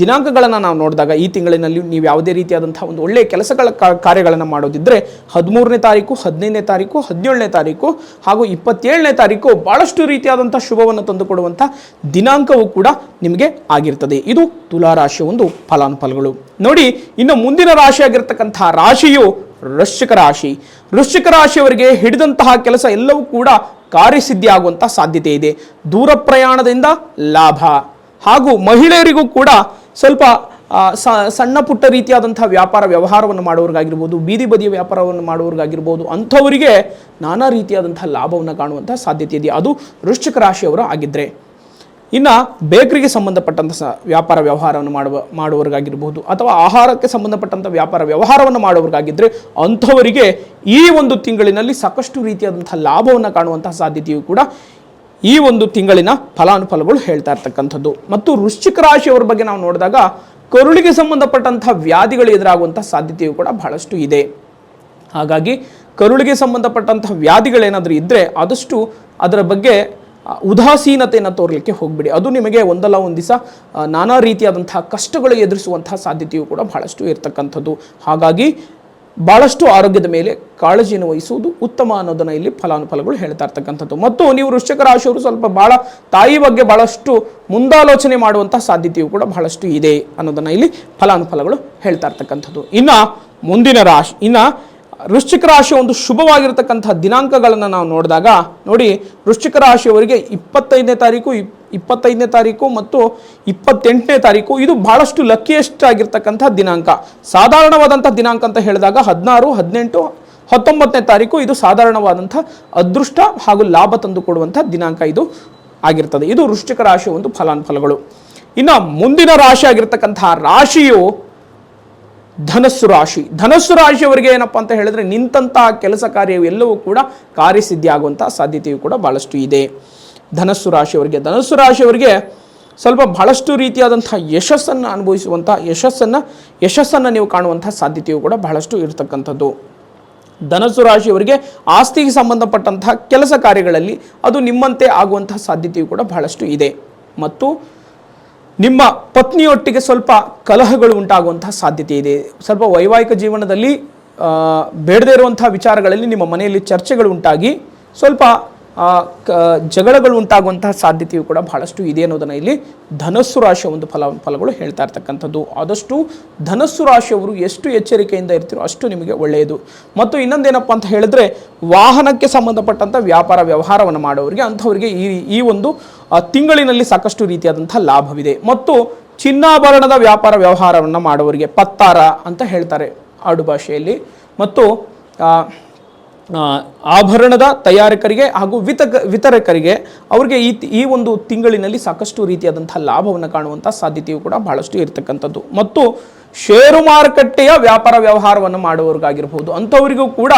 ದಿನಾಂಕಗಳನ್ನು ನಾವು ನೋಡಿದಾಗ ಈ ತಿಂಗಳಿನಲ್ಲಿ ನೀವು ಯಾವುದೇ ರೀತಿಯಾದಂತಹ ಒಂದು ಒಳ್ಳೆಯ ಕೆಲಸಗಳ ಕಾರ್ಯಗಳನ್ನು ಮಾಡೋದಿದ್ದರೆ 13ನೇ ತಾರೀಕು, 15ನೇ ತಾರೀಕು, 17ನೇ ತಾರೀಕು ಹಾಗೂ 27ನೇ ತಾರೀಕು ಭಾಳಷ್ಟು ರೀತಿಯಾದಂಥ ಶುಭವನ್ನು ತಂದುಕೊಡುವಂಥ ದಿನಾಂಕವೂ ಕೂಡ ನಿಮಗೆ ಆಗಿರ್ತದೆ. ಇದು ತುಲಾರಾಶಿಯ ಒಂದು ಫಲಾನುಫಲಗಳು. ನೋಡಿ, ಇನ್ನು ಮುಂದಿನ ರಾಶಿಯಾಗಿರ್ತಕ್ಕಂತಹ ರಾಶಿಯು ವೃಶ್ಚಿಕ ರಾಶಿ. ವೃಶ್ಚಿಕ ರಾಶಿಯವರಿಗೆ ಹಿಡಿದಂತಹ ಕೆಲಸ ಎಲ್ಲವೂ ಕೂಡ ಕಾರ್ಯಸಿದ್ಧಿ ಆಗುವಂಥ ಸಾಧ್ಯತೆ ಇದೆ. ದೂರ ಪ್ರಯಾಣದಿಂದ ಲಾಭ ಹಾಗೂ ಮಹಿಳೆಯರಿಗೂ ಕೂಡ ಸ್ವಲ್ಪ ಸಣ್ಣ ಪುಟ್ಟ ರೀತಿಯಾದಂತಹ ವ್ಯಾಪಾರ ವ್ಯವಹಾರವನ್ನು ಮಾಡುವವರಿಗಾಗಿರ್ಬೋದು, ಬೀದಿ ಬದಿಯ ವ್ಯಾಪಾರವನ್ನು ಮಾಡುವವರಿಗಾಗಿರ್ಬೋದು, ಅಂಥವರಿಗೆ ನಾನಾ ರೀತಿಯಾದಂತಹ ಲಾಭವನ್ನು ಕಾಣುವಂಥ ಸಾಧ್ಯತೆ ಇದೆ. ಅದು ವೃಶ್ಚಿಕ ರಾಶಿಯವರು ಆಗಿದ್ದರೆ. ಇನ್ನು ಬೇಕರಿಗೆ ಸಂಬಂಧಪಟ್ಟಂಥ ವ್ಯಾಪಾರ ವ್ಯವಹಾರವನ್ನು ಮಾಡುವವರಿಗಾಗಿರ್ಬೋದು ಅಥವಾ ಆಹಾರಕ್ಕೆ ಸಂಬಂಧಪಟ್ಟಂಥ ವ್ಯಾಪಾರ ವ್ಯವಹಾರವನ್ನು ಮಾಡುವವರಿಗಾಗಿದ್ದರೆ ಅಂಥವರಿಗೆ ಈ ಒಂದು ತಿಂಗಳಿನಲ್ಲಿ ಸಾಕಷ್ಟು ರೀತಿಯಾದಂಥ ಲಾಭವನ್ನು ಕಾಣುವಂಥ ಸಾಧ್ಯತೆಯು ಕೂಡ ಈ ಒಂದು ತಿಂಗಳಿನ ಫಲಾನುಫಲಗಳು ಹೇಳ್ತಾ ಇರ್ತಕ್ಕಂಥದ್ದು. ಮತ್ತು ವೃಶ್ಚಿಕ ರಾಶಿಯವರ ಬಗ್ಗೆ ನಾವು ನೋಡಿದಾಗ ಕರುಳಿಗೆ ಸಂಬಂಧಪಟ್ಟಂಥ ವ್ಯಾಧಿಗಳು ಎದುರಾಗುವಂಥ ಸಾಧ್ಯತೆಯು ಕೂಡ ಬಹಳಷ್ಟು ಇದೆ. ಹಾಗಾಗಿ ಕರುಳಿಗೆ ಸಂಬಂಧಪಟ್ಟಂಥ ವ್ಯಾಧಿಗಳೇನಾದರೂ ಇದ್ದರೆ ಆದಷ್ಟು ಅದರ ಬಗ್ಗೆ ಉದಾಸೀನತೆಯನ್ನು ತೋರಲಿಕ್ಕೆ ಹೋಗ್ಬಿಡಿ. ಅದು ನಿಮಗೆ ಒಂದಲ್ಲ ಒಂದು ದಿವಸ ನಾನಾ ರೀತಿಯಾದಂತಹ ಕಷ್ಟಗಳು ಎದುರಿಸುವಂತಹ ಸಾಧ್ಯತೆಯು ಕೂಡ ಬಹಳಷ್ಟು ಇರತಕ್ಕಂಥದ್ದು. ಹಾಗಾಗಿ ಭಾಳಷ್ಟು ಆರೋಗ್ಯದ ಮೇಲೆ ಕಾಳಜಿಯನ್ನು ವಹಿಸುವುದು ಉತ್ತಮ ಅನ್ನೋದನ್ನು ಇಲ್ಲಿ ಫಲಾನುಫಲಗಳು ಹೇಳ್ತಾ ಇರ್ತಕ್ಕಂಥದ್ದು. ಮತ್ತು ನೀವು ವೃಶ್ಚಿಕ ರಾಶಿಯವರು ಸ್ವಲ್ಪ ತಾಯಿ ಬಗ್ಗೆ ಭಾಳಷ್ಟು ಮುಂದಾಲೋಚನೆ ಮಾಡುವಂಥ ಸಾಧ್ಯತೆಯು ಕೂಡ ಬಹಳಷ್ಟು ಇದೆ ಅನ್ನೋದನ್ನು ಇಲ್ಲಿ ಫಲಾನುಫಲಗಳು ಹೇಳ್ತಾ ಇರ್ತಕ್ಕಂಥದ್ದು. ಇನ್ನು ಮುಂದಿನ ರಾಶಿ, ವೃಶ್ಚಿಕ ರಾಶಿಯ ಒಂದು ಶುಭವಾಗಿರತಕ್ಕಂಥ ದಿನಾಂಕಗಳನ್ನು ನಾವು ನೋಡಿದಾಗ ನೋಡಿ, ವೃಶ್ಚಿಕ ರಾಶಿಯವರಿಗೆ 25ನೇ ತಾರೀಕು, 25ನೇ ತಾರೀಕು ಮತ್ತು 28ನೇ ತಾರೀಕು ಇದು ಬಹಳಷ್ಟು ಲಕ್ಕಿಯೆಸ್ಟ್ ಆಗಿರ್ತಕ್ಕಂಥ ದಿನಾಂಕ. ಸಾಧಾರಣವಾದಂಥ ದಿನಾಂಕ ಅಂತ ಹೇಳಿದಾಗ 16, 18, 19ನೇ ತಾರೀಕು ಇದು ಸಾಧಾರಣವಾದಂಥ ಅದೃಷ್ಟ ಹಾಗೂ ಲಾಭ ತಂದು ಕೊಡುವಂಥ ದಿನಾಂಕ ಇದು ಆಗಿರ್ತದೆ. ಇದು ವೃಶ್ಚಿಕ ರಾಶಿಯ ಒಂದು ಫಲಾನುಫಲಗಳು. ಇನ್ನು ಮುಂದಿನ ರಾಶಿ ಆಗಿರ್ತಕ್ಕಂಥ ರಾಶಿಯು ಧನಸ್ಸು ರಾಶಿ. ಧನಸ್ಸು ರಾಶಿಯವರಿಗೆ ಏನಪ್ಪ ಅಂತ ಹೇಳಿದ್ರೆ ನಿಂತಹ ಕೆಲಸ ಕಾರ್ಯವು ಎಲ್ಲವೂ ಕೂಡ ಕಾರ್ಯಸಿದ್ಧಿ ಆಗುವಂಥ ಸಾಧ್ಯತೆಯು ಕೂಡ ಬಹಳಷ್ಟು ಇದೆ. ಧನಸ್ಸು ರಾಶಿಯವರಿಗೆ ಸ್ವಲ್ಪ ಬಹಳಷ್ಟು ರೀತಿಯಾದಂಥ ಯಶಸ್ಸನ್ನು ಅನುಭವಿಸುವಂಥ ಯಶಸ್ಸನ್ನು ನೀವು ಕಾಣುವಂಥ ಸಾಧ್ಯತೆಯು ಕೂಡ ಬಹಳಷ್ಟು ಇರತಕ್ಕಂಥದ್ದು. ಧನಸ್ಸು ರಾಶಿಯವರಿಗೆ ಆಸ್ತಿಗೆ ಸಂಬಂಧಪಟ್ಟಂತಹ ಕೆಲಸ ಕಾರ್ಯಗಳಲ್ಲಿ ಅದು ನಿಮ್ಮಂತೆ ಆಗುವಂತಹ ಸಾಧ್ಯತೆಯು ಕೂಡ ಬಹಳಷ್ಟು ಇದೆ. ಮತ್ತು ನಿಮ್ಮ ಪತ್ನಿಯೊಟ್ಟಿಗೆ ಸ್ವಲ್ಪ ಕಲಹಗಳು ಉಂಟಾಗುವಂತಹ ಸಾಧ್ಯತೆ ಇದೆ. ಸ್ವಲ್ಪ ವೈವಾಹಿಕ ಜೀವನದಲ್ಲಿ ಬೇಡದೇ ಇರುವಂತಹ ವಿಚಾರಗಳಲ್ಲಿ ನಿಮ್ಮ ಮನೆಯಲ್ಲಿ ಚರ್ಚೆಗಳು ಉಂಟಾಗಿ ಸ್ವಲ್ಪ ಜಗಳಗಳು ಉಂಟಾಗುವಂತಹ ಸಾಧ್ಯತೆಯು ಕೂಡ ಬಹಳಷ್ಟು ಇದೆ ಅನ್ನೋದನ್ನು ಇಲ್ಲಿ ಧನಸ್ಸು ರಾಶಿಯ ಒಂದು ಫಲಗಳು ಹೇಳ್ತಾ ಇರ್ತಕ್ಕಂಥದ್ದು. ಆದಷ್ಟು ಧನಸ್ಸು ರಾಶಿಯವರು ಎಷ್ಟು ಎಚ್ಚರಿಕೆಯಿಂದ ಇರ್ತೀರೋ ಅಷ್ಟು ನಿಮಗೆ ಒಳ್ಳೆಯದು. ಮತ್ತು ಇನ್ನೊಂದೇನಪ್ಪ ಅಂತ ಹೇಳಿದ್ರೆ ವಾಹನಕ್ಕೆ ಸಂಬಂಧಪಟ್ಟಂಥ ವ್ಯಾಪಾರ ವ್ಯವಹಾರವನ್ನು ಮಾಡೋರಿಗೆ ಅಂಥವರಿಗೆ ಈ ಒಂದು ತಿಂಗಳಿನಲ್ಲಿ ಸಾಕಷ್ಟು ರೀತಿಯಾದಂಥ ಲಾಭವಿದೆ. ಮತ್ತು ಚಿನ್ನಾಭರಣದ ವ್ಯಾಪಾರ ವ್ಯವಹಾರವನ್ನು ಮಾಡುವವರಿಗೆ ಪತ್ತಾರ ಅಂತ ಹೇಳ್ತಾರೆ ಆಡು ಭಾಷೆಯಲ್ಲಿ. ಮತ್ತು ಆಭರಣದ ತಯಾರಕರಿಗೆ ಹಾಗೂ ವಿತರಕರಿಗೆ ಅವರಿಗೆ ಈ ಒಂದು ತಿಂಗಳಿನಲ್ಲಿ ಸಾಕಷ್ಟು ರೀತಿಯಾದಂಥ ಲಾಭವನ್ನು ಕಾಣುವಂಥ ಸಾಧ್ಯತೆಯು ಕೂಡ ಬಹಳಷ್ಟು ಇರತಕ್ಕಂಥದ್ದು. ಮತ್ತು ಷೇರು ಮಾರುಕಟ್ಟೆಯ ವ್ಯಾಪಾರ ವ್ಯವಹಾರವನ್ನು ಮಾಡುವವರಿಗಾಗಿರ್ಬೋದು ಅಂಥವರಿಗೂ ಕೂಡ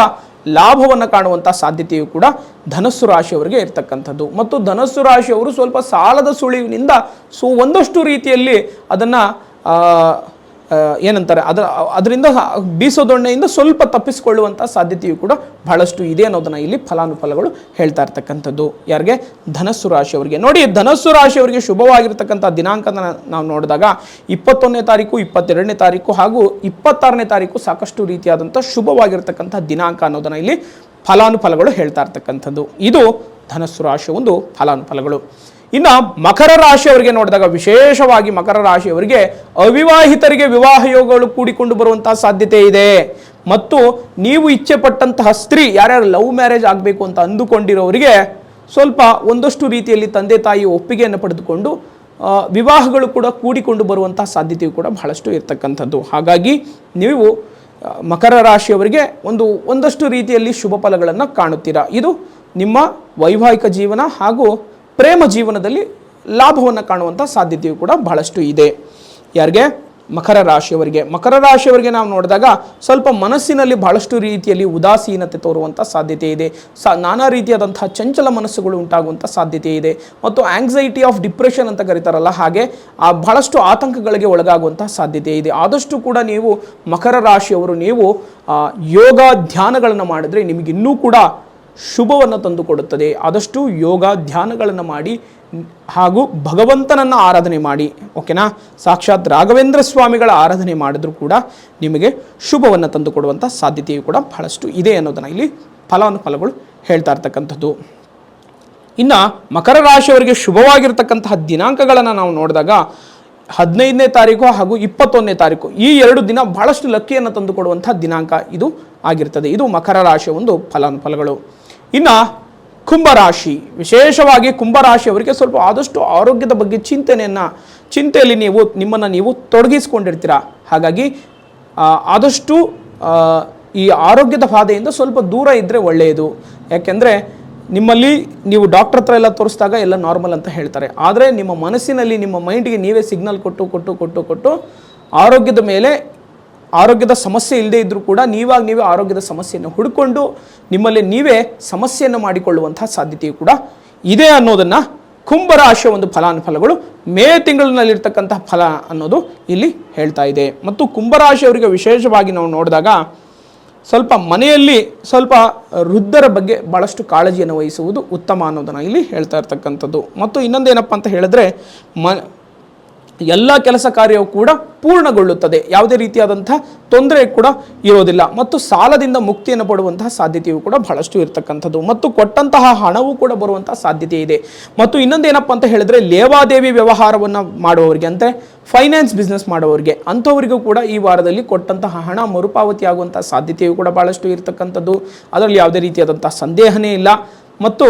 ಲಾಭವನ್ನು ಕಾಣುವಂಥ ಸಾಧ್ಯತೆಯು ಕೂಡ ಧನಸ್ಸು ರಾಶಿಯವರಿಗೆ ಇರತಕ್ಕಂಥದ್ದು. ಮತ್ತು ಧನಸ್ಸು ರಾಶಿಯವರು ಸ್ವಲ್ಪ ಸಾಲದ ಸುಳಿವಿನಿಂದ ಒಂದಷ್ಟು ರೀತಿಯಲ್ಲಿ ಅದನ್ನು ಏನಂತಾರೆ ಅದರಿಂದ ಬೀಸೋದೊಣ್ಣೆಯಿಂದ ಸ್ವಲ್ಪ ತಪ್ಪಿಸಿಕೊಳ್ಳುವಂಥ ಸಾಧ್ಯತೆಯು ಕೂಡ ಬಹಳಷ್ಟು ಇದೆ ಅನ್ನೋದನ್ನು ಇಲ್ಲಿ ಫಲಾನುಫಲಗಳು ಹೇಳ್ತಾ ಇರ್ತಕ್ಕಂಥದ್ದು. ಯಾರಿಗೆ? ಧನಸ್ಸು ರಾಶಿಯವರಿಗೆ. ನೋಡಿ, ಧನಸ್ಸು ರಾಶಿಯವರಿಗೆ ಶುಭವಾಗಿರ್ತಕ್ಕಂಥ ದಿನಾಂಕನ ನಾವು ನೋಡಿದಾಗ 21ನೇ ತಾರೀಕು, 22ನೇ ತಾರೀಕು ಹಾಗೂ 26ನೇ ತಾರೀಕು ಸಾಕಷ್ಟು ರೀತಿಯಾದಂಥ ಶುಭವಾಗಿರ್ತಕ್ಕಂಥ ದಿನಾಂಕ ಅನ್ನೋದನ್ನು ಇಲ್ಲಿ ಫಲಾನುಫಲಗಳು ಹೇಳ್ತಾ ಇರ್ತಕ್ಕಂಥದ್ದು. ಇದು ಧನಸ್ಸು ರಾಶಿಯ ಒಂದು ಫಲಾನುಫಲಗಳು. ಇನ್ನು ಮಕರ ರಾಶಿಯವರಿಗೆ ನೋಡಿದಾಗ ವಿಶೇಷವಾಗಿ ಮಕರ ರಾಶಿಯವರಿಗೆ ಅವಿವಾಹಿತರಿಗೆ ವಿವಾಹ ಯೋಗಗಳು ಕೂಡಿಕೊಂಡು ಬರುವಂತಹ ಸಾಧ್ಯತೆ ಇದೆ. ಮತ್ತು ನೀವು ಇಚ್ಛೆ ಪಟ್ಟಂತಹ ಸ್ತ್ರೀ ಯಾರ್ಯಾರು ಲವ್ ಮ್ಯಾರೇಜ್ ಆಗಬೇಕು ಅಂತ ಅಂದುಕೊಂಡಿರೋರಿಗೆ ಸ್ವಲ್ಪ ಒಂದಷ್ಟು ರೀತಿಯಲ್ಲಿ ತಂದೆ ತಾಯಿ ಒಪ್ಪಿಗೆಯನ್ನು ಪಡೆದುಕೊಂಡು ವಿವಾಹಗಳು ಕೂಡ ಕೂಡಿಕೊಂಡು ಬರುವಂತಹ ಸಾಧ್ಯತೆಯು ಕೂಡ ಬಹಳಷ್ಟು ಇರತಕ್ಕಂಥದ್ದು. ಹಾಗಾಗಿ ನೀವು ಮಕರ ರಾಶಿಯವರಿಗೆ ಒಂದಷ್ಟು ರೀತಿಯಲ್ಲಿ ಶುಭ ಫಲಗಳನ್ನು ಕಾಣುತ್ತೀರಾ. ಇದು ನಿಮ್ಮ ವೈವಾಹಿಕ ಜೀವನ ಹಾಗೂ ಪ್ರೇಮ ಜೀವನದಲ್ಲಿ ಲಾಭವನ್ನು ಕಾಣುವಂಥ ಸಾಧ್ಯತೆಯು ಕೂಡ ಬಹಳಷ್ಟು ಇದೆ. ಯಾರಿಗೆ? ಮಕರ ರಾಶಿಯವರಿಗೆ ನಾವು ನೋಡಿದಾಗ ಸ್ವಲ್ಪ ಮನಸ್ಸಿನಲ್ಲಿ ಬಹಳಷ್ಟು ರೀತಿಯಲ್ಲಿ ಉದಾಸೀನತೆ ತೋರುವಂಥ ಸಾಧ್ಯತೆ ಇದೆ. ನಾನಾ ರೀತಿಯಾದಂತಹ ಚಂಚಲ ಮನಸ್ಸುಗಳು ಉಂಟಾಗುವಂಥ ಸಾಧ್ಯತೆ ಇದೆ. ಮತ್ತು ಆಂಗ್ಸೈಟಿ ಆಫ್ ಡಿಪ್ರೆಷನ್ ಅಂತ ಕರೀತಾರಲ್ಲ, ಹಾಗೆ ಬಹಳಷ್ಟು ಆತಂಕಗಳಿಗೆ ಒಳಗಾಗುವಂಥ ಸಾಧ್ಯತೆ ಇದೆ. ಆದಷ್ಟು ಕೂಡ ನೀವು ಮಕರ ರಾಶಿಯವರು ನೀವು ಯೋಗ ಧ್ಯಾನಗಳನ್ನು ಮಾಡಿದ್ರೆ ನಿಮಗೆ ಇನ್ನೂ ಕೂಡ ಶುಭವನ್ನು ತಂದುಕೊಡುತ್ತದೆ. ಆದಷ್ಟು ಯೋಗ ಧ್ಯಾನಗಳನ್ನು ಮಾಡಿ ಹಾಗೂ ಭಗವಂತನನ್ನು ಆರಾಧನೆ ಮಾಡಿ, ಓಕೆನಾ. ಸಾಕ್ಷಾತ್ ರಾಘವೇಂದ್ರ ಸ್ವಾಮಿಗಳ ಆರಾಧನೆ ಮಾಡಿದ್ರೂ ಕೂಡ ನಿಮಗೆ ಶುಭವನ್ನು ತಂದುಕೊಡುವಂಥ ಸಾಧ್ಯತೆಯು ಕೂಡ ಬಹಳಷ್ಟು ಇದೆ ಅನ್ನೋದನ್ನು ಇಲ್ಲಿ ಫಲಾನುಫಲಗಳು ಹೇಳ್ತಾ ಇರ್ತಕ್ಕಂಥದ್ದು. ಇನ್ನು ಮಕರ ರಾಶಿಯವರಿಗೆ ಶುಭವಾಗಿರ್ತಕ್ಕಂತಹ ದಿನಾಂಕಗಳನ್ನು ನಾವು ನೋಡಿದಾಗ 15ನೇ ತಾರೀಕು ಹಾಗೂ 21ನೇ ತಾರೀಕು ಈ 2 ದಿನ ಬಹಳಷ್ಟು ಲಕ್ಕಿಯನ್ನು ತಂದುಕೊಡುವಂಥ ದಿನಾಂಕ ಇದು ಆಗಿರ್ತದೆ. ಇದು ಮಕರ ರಾಶಿಯ ಒಂದು ಫಲಾನುಫಲಗಳು. ಇನ್ನು ಕುಂಭರಾಶಿ, ವಿಶೇಷವಾಗಿ ಕುಂಭರಾಶಿಯವರಿಗೆ ಸ್ವಲ್ಪ ಆದಷ್ಟು ಆರೋಗ್ಯದ ಬಗ್ಗೆ ಚಿಂತೆಯಲ್ಲಿ ನಿಮ್ಮನ್ನು ನೀವು ತೊಡಗಿಸಿಕೊಂಡಿರ್ತೀರ. ಹಾಗಾಗಿ ಆದಷ್ಟು ಈ ಆರೋಗ್ಯದ ಬಾಧೆಯಿಂದ ಸ್ವಲ್ಪ ದೂರ ಇದ್ದರೆ ಒಳ್ಳೆಯದು. ಯಾಕೆಂದರೆ ನಿಮ್ಮಲ್ಲಿ ನೀವು ಡಾಕ್ಟರ್ ಹತ್ರ ಎಲ್ಲ ತೋರಿಸಿದಾಗ ಎಲ್ಲ ನಾರ್ಮಲ್ ಅಂತ ಹೇಳ್ತಾರೆ. ಆದರೆ ನಿಮ್ಮ ಮನಸ್ಸಿನಲ್ಲಿ ನಿಮ್ಮ ಮೈಂಡಿಗೆ ನೀವೇ ಸಿಗ್ನಲ್ ಕೊಟ್ಟು ಆರೋಗ್ಯದ ಸಮಸ್ಯೆ ಇಲ್ಲದೆ ಇದ್ದರೂ ಕೂಡ ನೀವೇ ಆರೋಗ್ಯದ ಸಮಸ್ಯೆಯನ್ನು ಹುಡುಕೊಂಡು ನಿಮ್ಮಲ್ಲಿ ನೀವೇ ಸಮಸ್ಯೆಯನ್ನು ಮಾಡಿಕೊಳ್ಳುವಂತಹ ಸಾಧ್ಯತೆಯು ಕೂಡ ಇದೆ ಅನ್ನೋದನ್ನು ಕುಂಭರಾಶಿಯ ಒಂದು ಫಲಾನುಫಲಗಳು ಮೇ ತಿಂಗಳಿನಲ್ಲಿರ್ತಕ್ಕಂತಹ ಫಲ ಅನ್ನೋದು ಇಲ್ಲಿ ಹೇಳ್ತಾ ಇದೆ. ಮತ್ತು ಕುಂಭರಾಶಿಯವರಿಗೆ ವಿಶೇಷವಾಗಿ ನಾವು ನೋಡಿದಾಗ ಸ್ವಲ್ಪ ಮನೆಯಲ್ಲಿ ಸ್ವಲ್ಪ ವೃದ್ಧರ ಬಗ್ಗೆ ಭಾಳಷ್ಟು ಕಾಳಜಿಯನ್ನು ವಹಿಸುವುದು ಉತ್ತಮ ಅನ್ನೋದನ್ನು ಇಲ್ಲಿ ಹೇಳ್ತಾ ಇರ್ತಕ್ಕಂಥದ್ದು. ಮತ್ತು ಇನ್ನೊಂದೇನಪ್ಪ ಅಂತ ಹೇಳಿದ್ರೆ ಎಲ್ಲ ಕೆಲಸ ಕಾರ್ಯವು ಕೂಡ ಪೂರ್ಣಗೊಳ್ಳುತ್ತದೆ, ಯಾವುದೇ ರೀತಿಯಾದಂಥ ತೊಂದರೆ ಕೂಡ ಇರೋದಿಲ್ಲ. ಮತ್ತು ಸಾಲದಿಂದ ಮುಕ್ತಿಯನ್ನು ಪಡುವಂತಹ ಸಾಧ್ಯತೆಯು ಕೂಡ ಬಹಳಷ್ಟು ಇರತಕ್ಕಂಥದ್ದು. ಮತ್ತು ಕೊಟ್ಟಂತಹ ಹಣವೂ ಕೂಡ ಬರುವಂತಹ ಸಾಧ್ಯತೆ ಇದೆ. ಮತ್ತು ಇನ್ನೊಂದೇನಪ್ಪ ಅಂತ ಹೇಳಿದ್ರೆ ಲೇವಾದೇವಿ ವ್ಯವಹಾರವನ್ನು ಮಾಡುವವರಿಗೆ, ಅಂದರೆ ಫೈನಾನ್ಸ್ ಬಿಸ್ನೆಸ್ ಮಾಡುವವರಿಗೆ, ಅಂಥವರಿಗೂ ಕೂಡ ಈ ವಾರದಲ್ಲಿ ಕೊಟ್ಟಂತಹ ಹಣ ಮರುಪಾವತಿ ಆಗುವಂಥ ಸಾಧ್ಯತೆಯು ಕೂಡ ಬಹಳಷ್ಟು ಇರತಕ್ಕಂಥದ್ದು. ಅದರಲ್ಲಿ ಯಾವುದೇ ರೀತಿಯಾದಂಥ ಸಂದೇಹನೇ ಇಲ್ಲ. ಮತ್ತು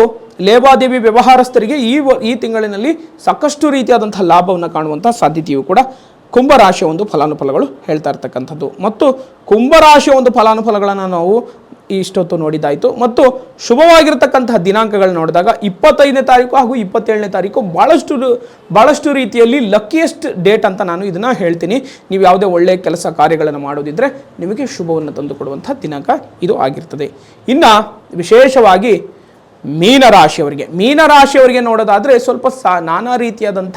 ಲೇವಾದೇವಿ ವ್ಯವಹಾರಸ್ಥರಿಗೆ ಈ ತಿಂಗಳಿನಲ್ಲಿ ಸಾಕಷ್ಟು ರೀತಿಯಾದಂಥ ಲಾಭವನ್ನು ಕಾಣುವಂಥ ಸಾಧ್ಯತೆಯು ಕೂಡ ಕುಂಭರಾಶಿಯ ಒಂದು ಫಲಾನುಫಲಗಳು ಹೇಳ್ತಾ ಇರ್ತಕ್ಕಂಥದ್ದು. ಮತ್ತು ಕುಂಭರಾಶಿಯ ಒಂದು ಫಲಾನುಫಲಗಳನ್ನು ನಾವು ಇಷ್ಟೊತ್ತು ನೋಡಿದ್ದಾಯಿತು. ಮತ್ತು ಶುಭವಾಗಿರ್ತಕ್ಕಂತಹ ದಿನಾಂಕಗಳು ನೋಡಿದಾಗ 25ನೇ ತಾರೀಕು ಹಾಗೂ 27ನೇ ತಾರೀಕು ಭಾಳಷ್ಟು ರೀತಿಯಲ್ಲಿ ಲಕ್ಕಿಯೆಸ್ಟ್ ಡೇಟ್ ಅಂತ ನಾನು ಇದನ್ನು ಹೇಳ್ತೀನಿ. ನೀವು ಯಾವುದೇ ಒಳ್ಳೆಯ ಕೆಲಸ ಕಾರ್ಯಗಳನ್ನು ಮಾಡೋದಿದ್ದರೆ ನಿಮಗೆ ಶುಭವನ್ನು ತಂದುಕೊಡುವಂಥ ದಿನಾಂಕ ಇದು ಆಗಿರ್ತದೆ. ಇನ್ನು ವಿಶೇಷವಾಗಿ ಮೀನರಾಶಿಯವರಿಗೆ ನೋಡೋದಾದರೆ ಸ್ವಲ್ಪ ನಾನಾ ರೀತಿಯಾದಂಥ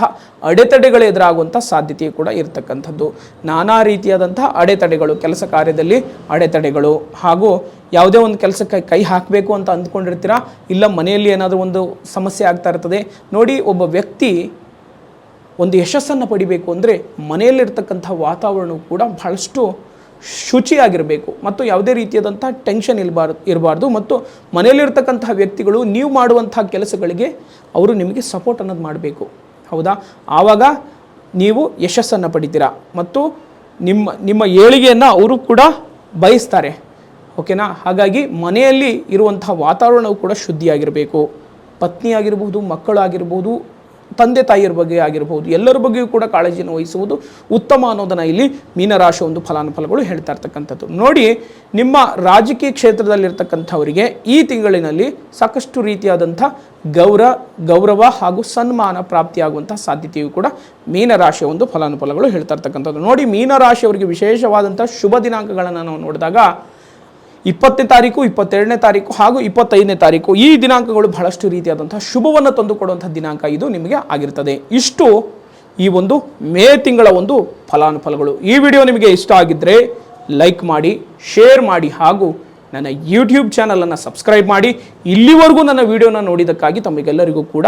ಅಡೆತಡೆಗಳು ಎದುರಾಗುವಂಥ ಸಾಧ್ಯತೆ ಕೂಡ ಇರತಕ್ಕಂಥದ್ದು. ನಾನಾ ರೀತಿಯಾದಂಥ ಅಡೆತಡೆಗಳು, ಕೆಲಸ ಕಾರ್ಯದಲ್ಲಿ ಅಡೆತಡೆಗಳು, ಹಾಗೂ ಯಾವುದೇ ಒಂದು ಕೆಲಸಕ್ಕೆ ಕೈ ಹಾಕಬೇಕು ಅಂತ ಅಂದ್ಕೊಂಡಿರ್ತೀರಾ, ಇಲ್ಲ ಮನೆಯಲ್ಲಿ ಏನಾದರೂ ಒಂದು ಸಮಸ್ಯೆ ಆಗ್ತಾ ಇರ್ತದೆ. ನೋಡಿ, ಒಬ್ಬ ವ್ಯಕ್ತಿ ಒಂದು ಯಶಸ್ಸನ್ನು ಪಡಿಬೇಕು ಅಂದರೆ ಮನೆಯಲ್ಲಿರ್ತಕ್ಕಂಥ ವಾತಾವರಣವು ಕೂಡ ಬಹಳಷ್ಟು ಶುಚಿಯಾಗಿರಬೇಕು ಮತ್ತು ಯಾವುದೇ ರೀತಿಯಾದಂಥ ಟೆನ್ಷನ್ ಇರಬಾರ್ದು. ಮತ್ತು ಮನೆಯಲ್ಲಿರ್ತಕ್ಕಂತಹ ವ್ಯಕ್ತಿಗಳು ನೀವು ಮಾಡುವಂಥ ಕೆಲಸಗಳಿಗೆ ಅವರು ನಿಮಗೆ ಸಪೋರ್ಟ್ ಅನ್ನೋದು ಮಾಡಬೇಕು, ಹೌದಾ? ಆವಾಗ ನೀವು ಯಶಸ್ಸನ್ನು ಪಡಿತೀರಾ ಮತ್ತು ನಿಮ್ಮ ಏಳಿಗೆಯನ್ನು ಅವರು ಕೂಡ ಬಯಸ್ತಾರೆ, ಓಕೆನಾ? ಹಾಗಾಗಿ ಮನೆಯಲ್ಲಿ ಇರುವಂಥ ವಾತಾವರಣವು ಕೂಡ ಶುದ್ಧಿಯಾಗಿರಬೇಕು. ಪತ್ನಿ ಆಗಿರ್ಬೋದು, ಮಕ್ಕಳು ಆಗಿರ್ಬೋದು, ತಂದೆ ತಾಯಿಯರ ಬಗ್ಗೆ ಆಗಿರ್ಬೋದು, ಎಲ್ಲರ ಬಗ್ಗೆಯೂ ಕೂಡ ಕಾಳಜಿಯನ್ನು ವಹಿಸುವುದು ಉತ್ತಮ ಅನ್ನೋದನ್ನು ಇಲ್ಲಿ ಮೀನರಾಶಿ ಒಂದು ಫಲಾನುಫಲಗಳು ಹೇಳ್ತಾ ಇರ್ತಕ್ಕಂಥದ್ದು. ನೋಡಿ, ನಿಮ್ಮ ರಾಜಕೀಯ ಕ್ಷೇತ್ರದಲ್ಲಿರ್ತಕ್ಕಂಥವರಿಗೆ ಈ ತಿಂಗಳಿನಲ್ಲಿ ಸಾಕಷ್ಟು ರೀತಿಯಾದಂಥ ಗೌರವ ಹಾಗೂ ಸನ್ಮಾನ ಪ್ರಾಪ್ತಿಯಾಗುವಂಥ ಸಾಧ್ಯತೆಯು ಕೂಡ ಮೀನರಾಶಿಯ ಒಂದು ಫಲಾನುಫಲಗಳು ಹೇಳ್ತಾ ಇರ್ತಕ್ಕಂಥದ್ದು. ನೋಡಿ, ಮೀನರಾಶಿಯವರಿಗೆ ವಿಶೇಷವಾದಂಥ ಶುಭ ದಿನಾಂಕಗಳನ್ನು ನಾವು ನೋಡಿದಾಗ 20ನೇ ತಾರೀಕು, 22ನೇ ತಾರೀಕು ಹಾಗೂ 25ನೇ ತಾರೀಕು ಈ ದಿನಾಂಕಗಳು ಬಹಳಷ್ಟು ರೀತಿಯಾದಂಥ ಶುಭವನ್ನು ತಂದುಕೊಡುವಂಥ ದಿನಾಂಕ ಇದು ನಿಮಗೆ ಆಗಿರ್ತದೆ. ಇಷ್ಟು ಈ ಒಂದು ಮೇ ತಿಂಗಳ ಒಂದು ಫಲಾನುಫಲಗಳು. ಈ ವಿಡಿಯೋ ನಿಮಗೆ ಇಷ್ಟ ಆಗಿದ್ದರೆ ಲೈಕ್ ಮಾಡಿ, ಶೇರ್ ಮಾಡಿ ಹಾಗೂ ನನ್ನ ಯೂಟ್ಯೂಬ್ ಚಾನಲನ್ನು ಸಬ್ಸ್ಕ್ರೈಬ್ ಮಾಡಿ. ಇಲ್ಲಿವರೆಗೂ ನನ್ನ ವಿಡಿಯೋನ ನೋಡಿದ್ದಕ್ಕಾಗಿ ತಮಗೆಲ್ಲರಿಗೂ ಕೂಡ